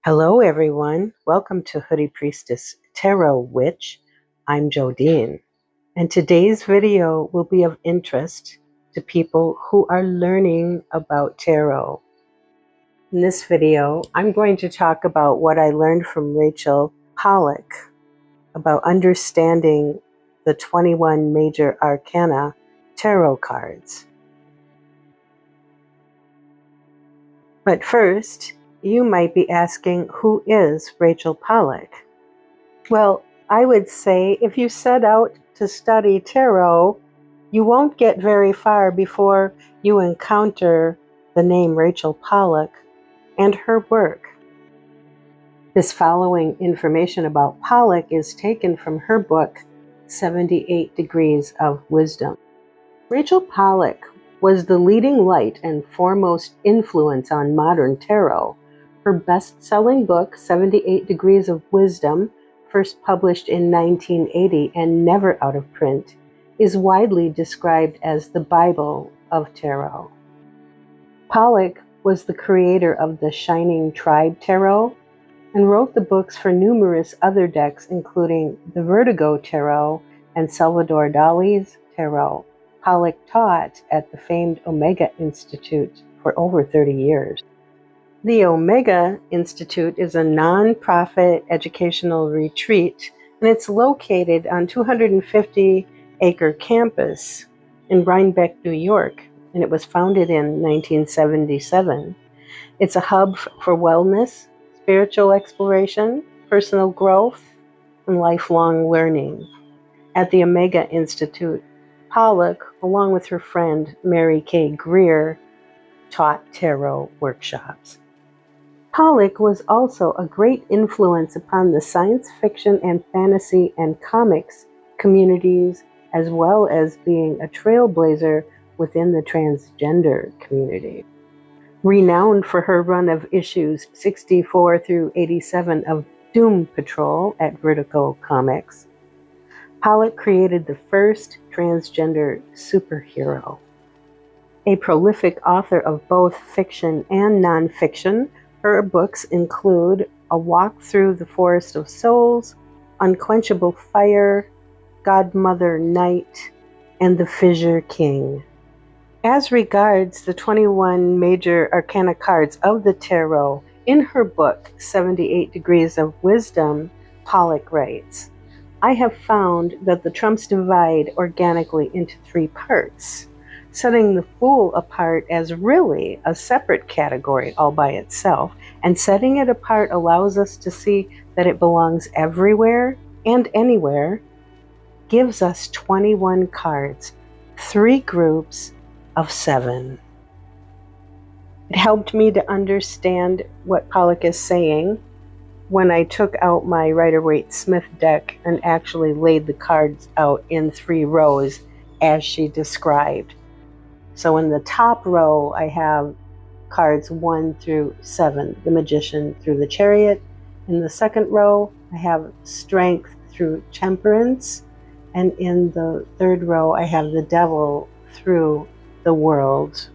Hello, everyone. Welcome to Hoodie Priestess Tarot Witch. I'm Jodine, and today's video will be of interest to people who are learning about tarot. In this video, I'm going to talk about what I learned from Rachel Pollack about understanding the 21 major arcana tarot cards. But first, you might be asking, who is Rachel Pollack? Well, I would say if you set out to study tarot, you won't get very far before you encounter the name Rachel Pollack and her work. This following information about Pollack is taken from her book, 78 Degrees of Wisdom. Rachel Pollack was the leading light and foremost influence on modern tarot. Her best-selling book, 78 Degrees of Wisdom, first published in 1980 and never out of print, is widely described as the Bible of tarot. Pollack was the creator of the Shining Tribe Tarot and wrote the books for numerous other decks, including the Vertigo Tarot and Salvador Dali's Tarot. Pollack taught at the famed Omega Institute for over 30 years. The Omega Institute is a non-profit educational retreat, and it's located on 250-acre campus in Rhinebeck, New York, and it was founded in 1977. It's a hub for wellness, spiritual exploration, personal growth, and lifelong learning. At the Omega Institute, Pollack, along with her friend Mary K. Greer, taught tarot workshops. Pollack was also a great influence upon the science fiction and fantasy and comics communities, as well as being a trailblazer within the transgender community. Renowned for her run of issues 64 through 87 of Doom Patrol at Vertigo Comics, Pollack created the first transgender superhero. A prolific author of both fiction and nonfiction, her books include A Walk Through the Forest of Souls, Unquenchable Fire, Godmother Night, and The Fissure King. As regards the 21 major arcana cards of the tarot, in her book, 78 Degrees of Wisdom, Pollack writes, I have found that the trumps divide organically into three parts, setting the Fool apart as really a separate category all by itself, and setting it apart allows us to see that it belongs everywhere and anywhere, gives us 21 cards, 3 groups of 7. It helped me to understand what Pollack is saying when I took out my Rider-Waite Smith deck and actually laid the cards out in 3 rows as she described. So in the top row, I have cards 1 through 7, the Magician through the Chariot. In the second row, I have Strength through Temperance. And in the third row, I have the Devil through the World.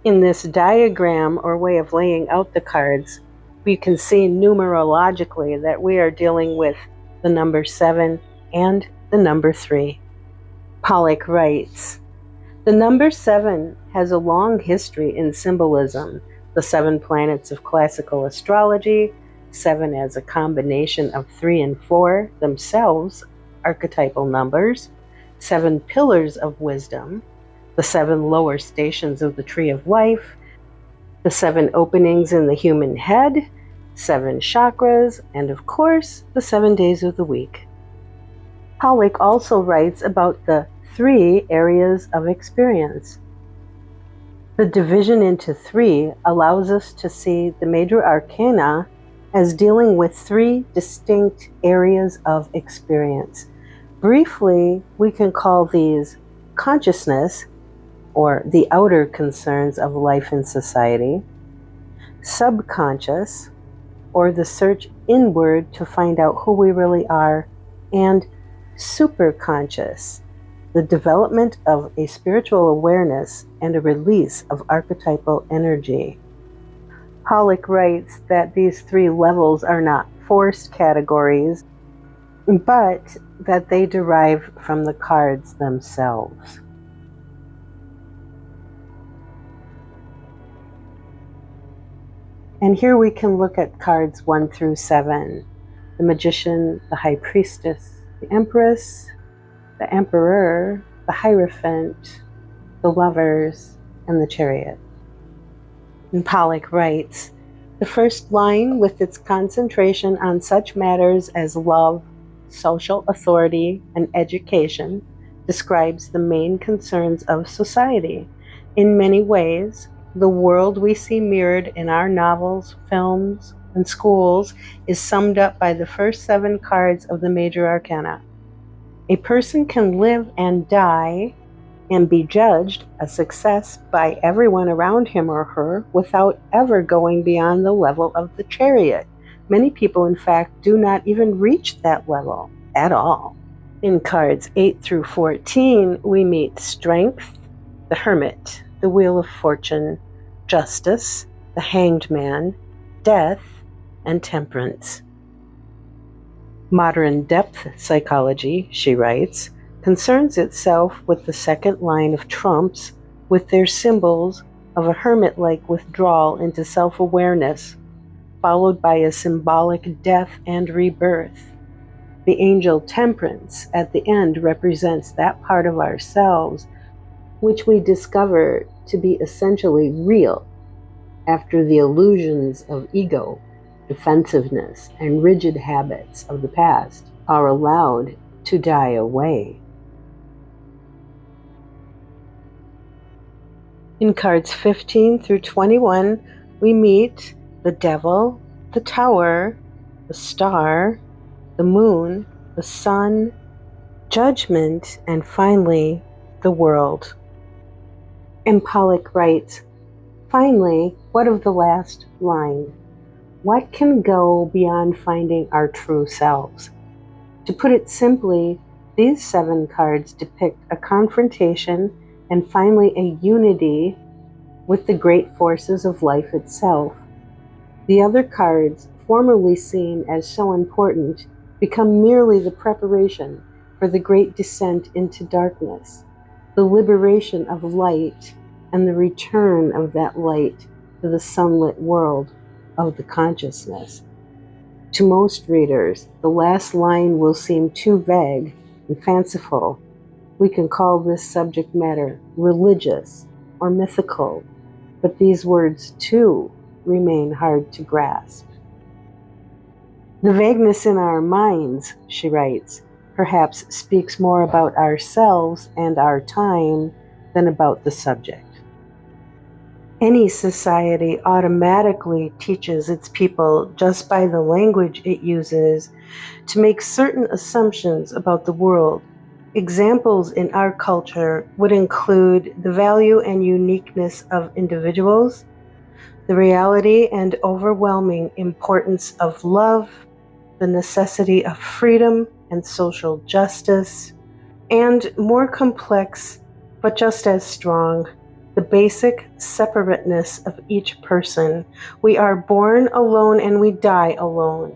In this diagram, or way of laying out the cards, we can see numerologically that we are dealing with the number 7 and the number 3. Pollack writes, the number 7 has a long history in symbolism, the 7 planets of classical astrology, 7 as a combination of 3 and 4, themselves archetypal numbers, 7 pillars of wisdom, the 7 lower stations of the tree of life, the 7 openings in the human head, 7 chakras, and of course, the 7 days of the week. Pollack also writes about the 3 areas of experience. The division into 3 allows us to see the major arcana as dealing with 3 distinct areas of experience. Briefly, we can call these consciousness, or the outer concerns of life and society, subconscious, or the search inward to find out who we really are, and superconscious, the development of a spiritual awareness and a release of archetypal energy. Pollack writes that these three levels are not forced categories, but that they derive from the cards themselves. And here we can look at cards 1 through 7. The Magician, the High Priestess, the Empress, the Emperor, the Hierophant, the Lovers, and the Chariot. And Pollack writes, the first line, with its concentration on such matters as love, social authority, and education, describes the main concerns of society. In many ways, the world we see mirrored in our novels, films, and schools is summed up by the first 7 cards of the major arcana. A person can live and die and be judged a success by everyone around him or her without ever going beyond the level of the Chariot. Many people, in fact, do not even reach that level at all. In cards 8 through 14, we meet Strength, the Hermit, the Wheel of Fortune, Justice, the Hanged Man, Death, and Temperance. Modern depth psychology, she writes, concerns itself with the second line of trumps, with their symbols of a hermit-like withdrawal into self-awareness, followed by a symbolic death and rebirth. The angel Temperance at the end represents that part of ourselves which we discover to be essentially real after the illusions of ego, defensiveness, and rigid habits of the past are allowed to die away. In cards 15 through 21, we meet the Devil, the Tower, the Star, the Moon, the Sun, Judgment, and finally, the World. And Pollack writes, finally, what of the last line? What can go beyond finding our true selves? To put it simply, these 7 cards depict a confrontation and finally a unity with the great forces of life itself. The other cards, formerly seen as so important, become merely the preparation for the great descent into darkness, the liberation of light, and the return of that light to the sunlit world of the consciousness. To most readers, the last line will seem too vague and fanciful. We can call this subject matter religious or mythical, but these words, too, remain hard to grasp. The vagueness in our minds, she writes, perhaps speaks more about ourselves and our time than about the subject. Any society automatically teaches its people, just by the language it uses, to make certain assumptions about the world. Examples in our culture would include the value and uniqueness of individuals, the reality and overwhelming importance of love, the necessity of freedom and social justice, and more complex, but just as strong, the basic separateness of each person. We are born alone and we die alone.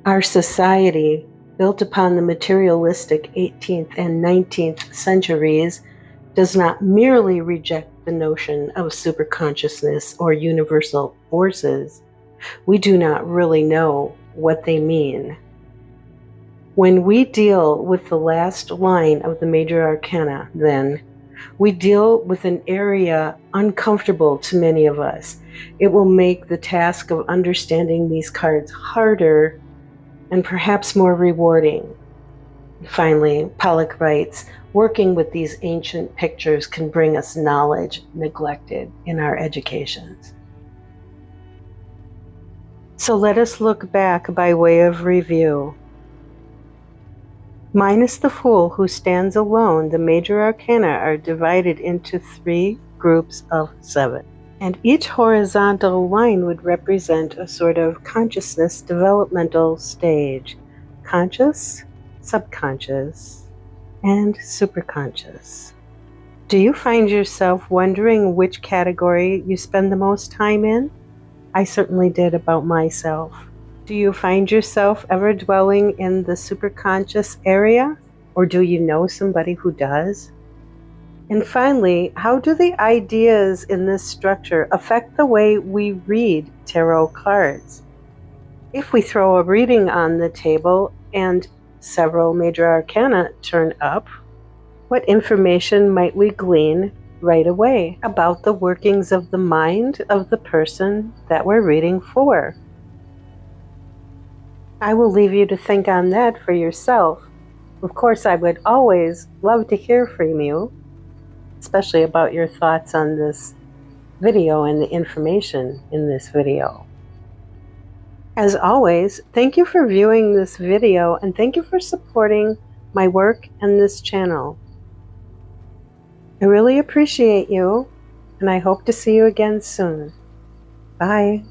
Our society, built upon the materialistic 18th and 19th centuries, does not merely reject the notion of superconsciousness or universal forces. We do not really know what they mean. When we deal with the last line of the major arcana, then, we deal with an area uncomfortable to many of us. It will make the task of understanding these cards harder and perhaps more rewarding. Finally, Pollack writes, working with these ancient pictures can bring us knowledge neglected in our educations. So let us look back by way of review. Minus the Fool who stands alone, the major arcana are divided into 3 groups of 7. And each horizontal line would represent a sort of consciousness developmental stage. Conscious, subconscious, and superconscious. Do you find yourself wondering which category you spend the most time in? I certainly did about myself. Do you find yourself ever dwelling in the superconscious area? Or do you know somebody who does? And finally, how do the ideas in this structure affect the way we read tarot cards? If we throw a reading on the table and several major arcana turn up, what information might we glean right away about the workings of the mind of the person that we're reading for? I will leave you to think on that for yourself. Of course, I would always love to hear from you, especially about your thoughts on this video and the information in this video. As always, thank you for viewing this video and thank you for supporting my work and this channel. I really appreciate you, and I hope to see you again soon. Bye.